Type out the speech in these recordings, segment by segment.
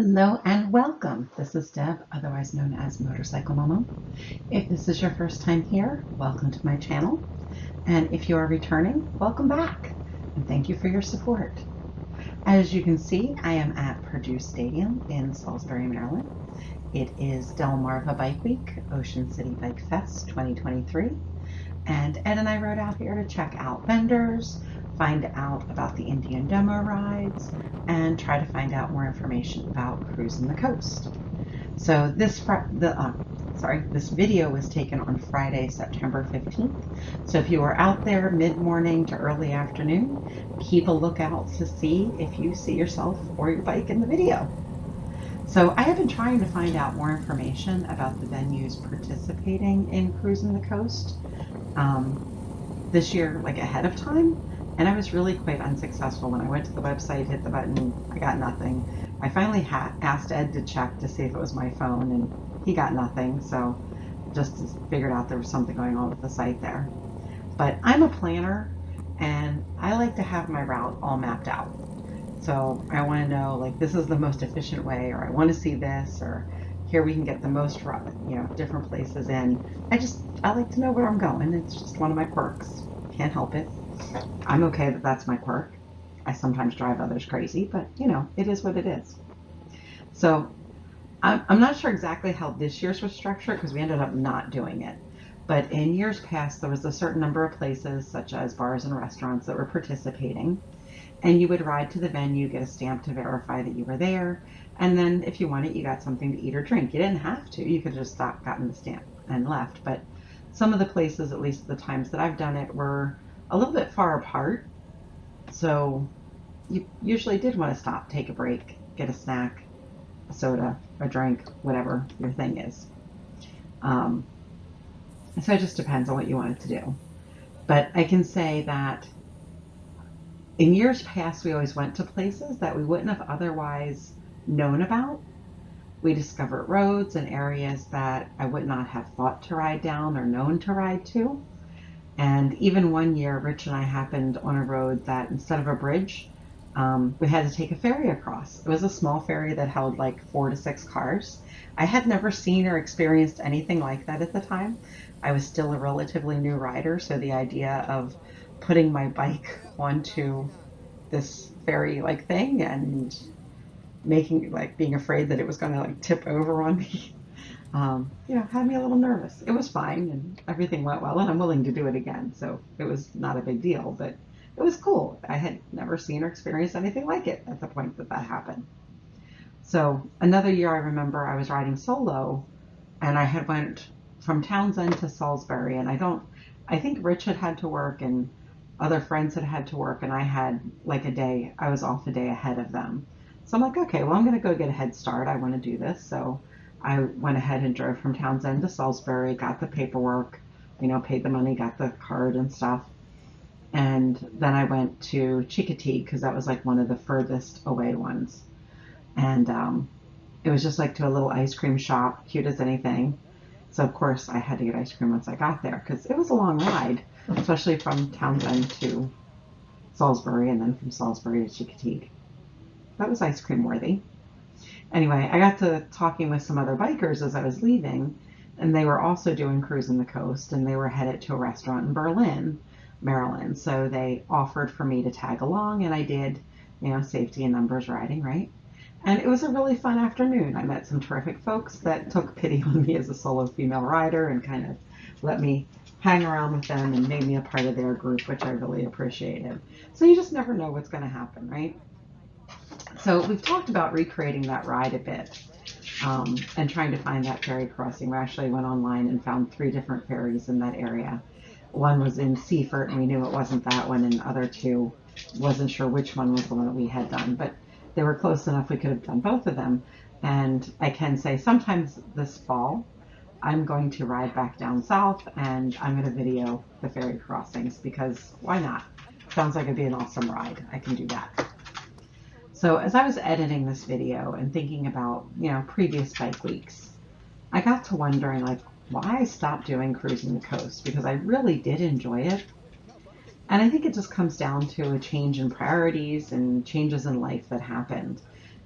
Hello and welcome. This is Deb, otherwise known as Motorcyclemommom. If this is your first time here, welcome to my channel. And if you are returning, welcome back. And thank you for your support. As you can see, I am at Purdue Stadium in Salisbury, Maryland. It is DelMarVa Bike Week, Ocean City Bike Fest 2023. And Ed and I rode out here to check out vendors, find out about the Indian demo rides, and try to find out more information about cruising the coast. So this video was taken on Friday, September 15th. So if you are out there mid-morning to early afternoon, keep a lookout to see if you see yourself or your bike in the video. So I have been trying to find out more information about the venues participating in cruising the coast this year, like ahead of time. And I was really quite unsuccessful. When I went to the website, hit the button, I got nothing. I finally asked Ed to check to see if it was my phone, and he got nothing. So just figured out there was something going on with the site there. But I'm a planner, and I like to have my route all mapped out. So I want to know, like, this is the most efficient way, or I want to see this, or here we can get the most, different places in. I like to know where I'm going. It's just one of my quirks. Can't help it. I'm okay that that's my quirk. I sometimes drive others crazy, but it is what it is. So I'm not sure exactly how this year's was structured because we ended up not doing it. But in years past, there was a certain number of places, such as bars and restaurants, that were participating. And you would ride to the venue, get a stamp to verify that you were there. And then if you wanted, you got something to eat or drink. You didn't have to. You could just stop, gotten the stamp, and left. But some of the places, at least the times that I've done it, were a little bit far apart. So you usually did want to stop, take a break, get a snack, a soda, a drink, whatever your thing is. So it just depends on what you wanted to do. But I can say that in years past, we always went to places that we wouldn't have otherwise known about. We discovered roads and areas that I would not have thought to ride down or known to ride to. And even one year, Rich and I happened on a road that instead of a bridge, we had to take a ferry across. It was a small ferry that held like 4 to 6 cars. I had never seen or experienced anything like that at the time. I was still a relatively new rider, so the idea of putting my bike onto this ferry-like thing and being afraid that it was going to like tip over on me, had me a little nervous. It was fine and everything went well, and I'm willing to do it again. So it was not a big deal, but it was cool. I had never seen or experienced anything like it at the point that that happened. So another year, I remember I was riding solo, and I had went from Townsend to Salisbury, and I think Rich had to work and other friends had to work, and I had like I was off a day ahead of them. So I'm like, okay, well, I'm going to go get a head start. I want to do this. So I went ahead and drove from Townsend to Salisbury, got the paperwork, paid the money, got the card and stuff. And then I went to Chickatee because that was like one of the furthest away ones. And it was just like to a little ice cream shop, cute as anything. So of course I had to get ice cream once I got there because it was a long ride, especially from Townsend to Salisbury and then from Salisbury to Chickatee. That was ice cream worthy. Anyway, I got to talking with some other bikers as I was leaving, and they were also doing cruising the coast, and they were headed to a restaurant in Berlin, Maryland. So they offered for me to tag along, and I did, safety in numbers riding, right? And it was a really fun afternoon. I met some terrific folks that took pity on me as a solo female rider and kind of let me hang around with them and made me a part of their group, which I really appreciated. So you just never know what's going to happen, right? So we've talked about recreating that ride a bit and trying to find that ferry crossing. We actually went online and found 3 different ferries in that area. One was in Seaford, and we knew it wasn't that one, and the other 2, wasn't sure which one was the one that we had done, but they were close enough we could have done both of them. And I can say sometimes this fall, I'm going to ride back down south, and I'm going to video the ferry crossings because why not? Sounds like it'd be an awesome ride. I can do that. So as I was editing this video and thinking about, previous bike weeks, I got to wondering like why I stopped doing cruising the coast because I really did enjoy it. And I think it just comes down to a change in priorities and changes in life that happened.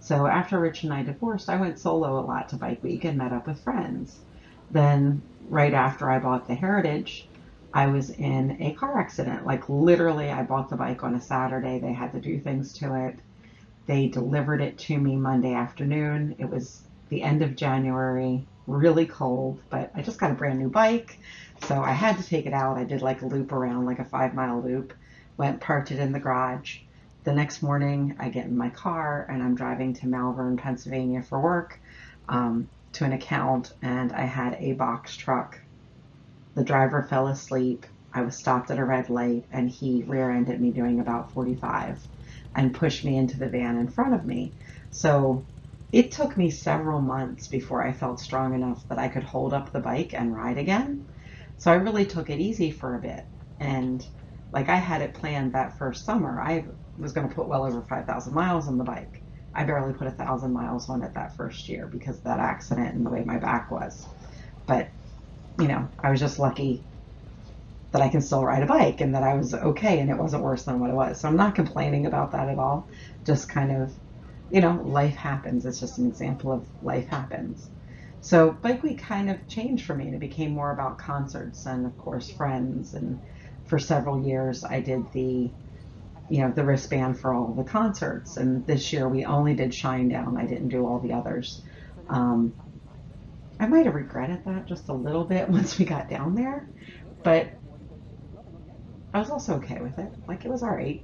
So after Rich and I divorced, I went solo a lot to Bike Week and met up with friends. Then right after I bought the Heritage, I was in a car accident. Like literally, I bought the bike on a Saturday. They had to do things to it. They delivered it to me Monday afternoon. It was the end of January, really cold, but I just got a brand new bike. So I had to take it out. I did like a loop around, like a 5 mile loop, went, parked it in the garage. The next morning, I get in my car and I'm driving to Malvern, Pennsylvania for work, to an account, and I had a box truck. The driver fell asleep. I was stopped at a red light and he rear-ended me doing about 45 and pushed me into the van in front of me. So it took me several months before I felt strong enough that I could hold up the bike and ride again. So I really took it easy for a bit. And like I had it planned that first summer, I was going to put well over 5,000 miles on the bike. I barely put 1,000 miles on it that first year because of that accident and the way my back was. But I was just lucky that I can still ride a bike and that I was okay and it wasn't worse than what it was. So I'm not complaining about that at all. Just kind of, life happens. It's just an example of life happens. So Bike Week kind of changed for me and it became more about concerts and of course friends. And for several years I did the wristband for all the concerts. And this year we only did Shinedown. I didn't do all the others. Um, I might have regretted that just a little bit once we got down there, but I was also okay with it. Like it was all right.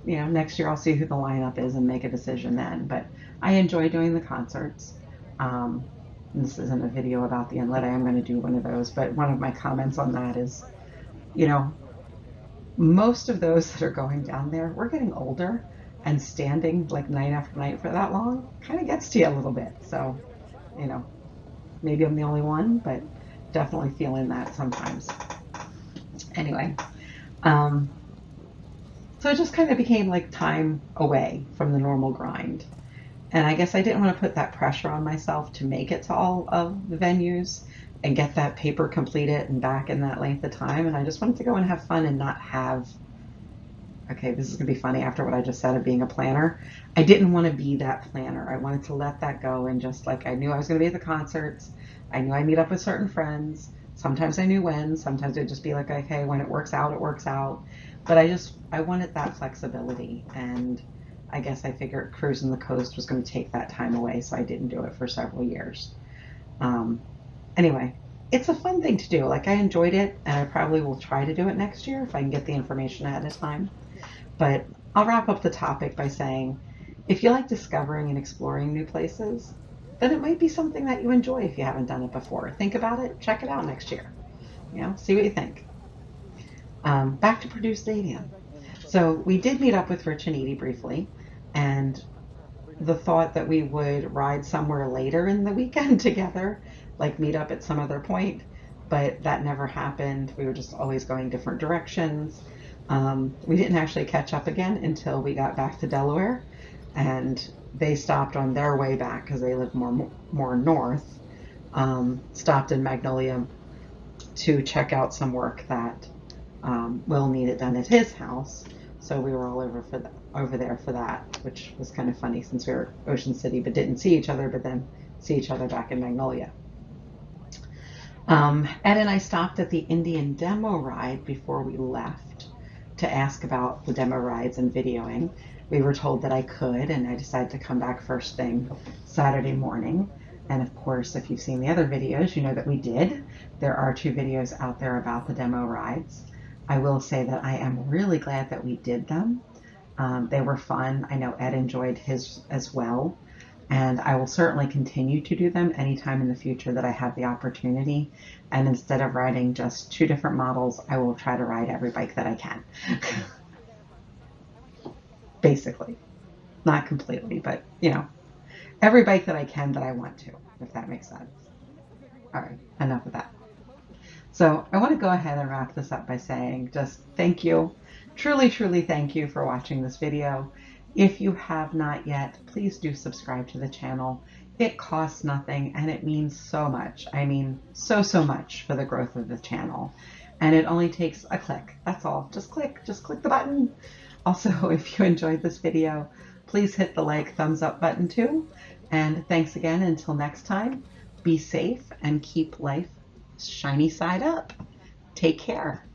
Next year I'll see who the lineup is and make a decision then. But I enjoy doing the concerts. Um, this isn't a video about the inlet. I am going to do one of those. But one of my comments on that is, you know, most of those that are going down there, we're getting older, and standing like night after night for that long kind of gets to you a little bit. So, you know, maybe I'm the only one, but definitely feeling that sometimes. Anyway, um, so it just kind of became like time away from the normal grind. And I guess I didn't want to put that pressure on myself to make it to all of the venues and get that paper completed and back in that length of time. And I just wanted to go and have fun and not have, okay, this is going to be funny after what I just said of being a planner. I didn't want to be that planner. I wanted to let that go and just like I knew I was going to be at the concerts. I knew I'd meet up with certain friends. Sometimes I knew when. Sometimes it'd just be like, okay, when it works out, it works out. But I wanted that flexibility. And I guess I figured cruising the coast was going to take that time away, so I didn't do it for several years. Um, anyway, it's a fun thing to do. Like I enjoyed it, and I probably will try to do it next year if I can get the information ahead of time. But I'll wrap up the topic by saying, if you like discovering and exploring new places, then it might be something that you enjoy if you haven't done it before. Think about it, check it out next year. See what you think. Back to produce dating. So we did meet up with Rich and Edie briefly, and the thought that we would ride somewhere later in the weekend together, like meet up at some other point, but that never happened. We were just always going different directions. We didn't actually catch up again until we got back to Delaware, and they stopped on their way back because they live more north. Stopped in Magnolia to check out some work that Will needed done at his house. So we were all over there for that, which was kind of funny since we were Ocean City but didn't see each other, but then see each other back in Magnolia. Ed and I stopped at the Indian demo ride before we left to ask about the demo rides and videoing. We were told that I could, and I decided to come back first thing Saturday morning. And of course, if you've seen the other videos, you know that we did. There are 2 videos out there about the demo rides. I will say that I am really glad that we did them. They were fun. I know Ed enjoyed his as well. And I will certainly continue to do them anytime in the future that I have the opportunity. And instead of riding just 2 different models, I will try to ride every bike that I can. Basically. Not completely, but every bike that I can that I want to, if that makes sense. All right, enough of that. So I want to go ahead and wrap this up by saying just thank you. Truly, truly thank you for watching this video. If you have not yet, please do subscribe to the channel. It costs nothing and it means so much. I mean, so much for the growth of the channel. And it only takes a click. That's all. Just click the button. Also, if you enjoyed this video, Please hit the like, thumbs up button too. And thanks again. Until next time, be safe and keep life shiny side up. Take care.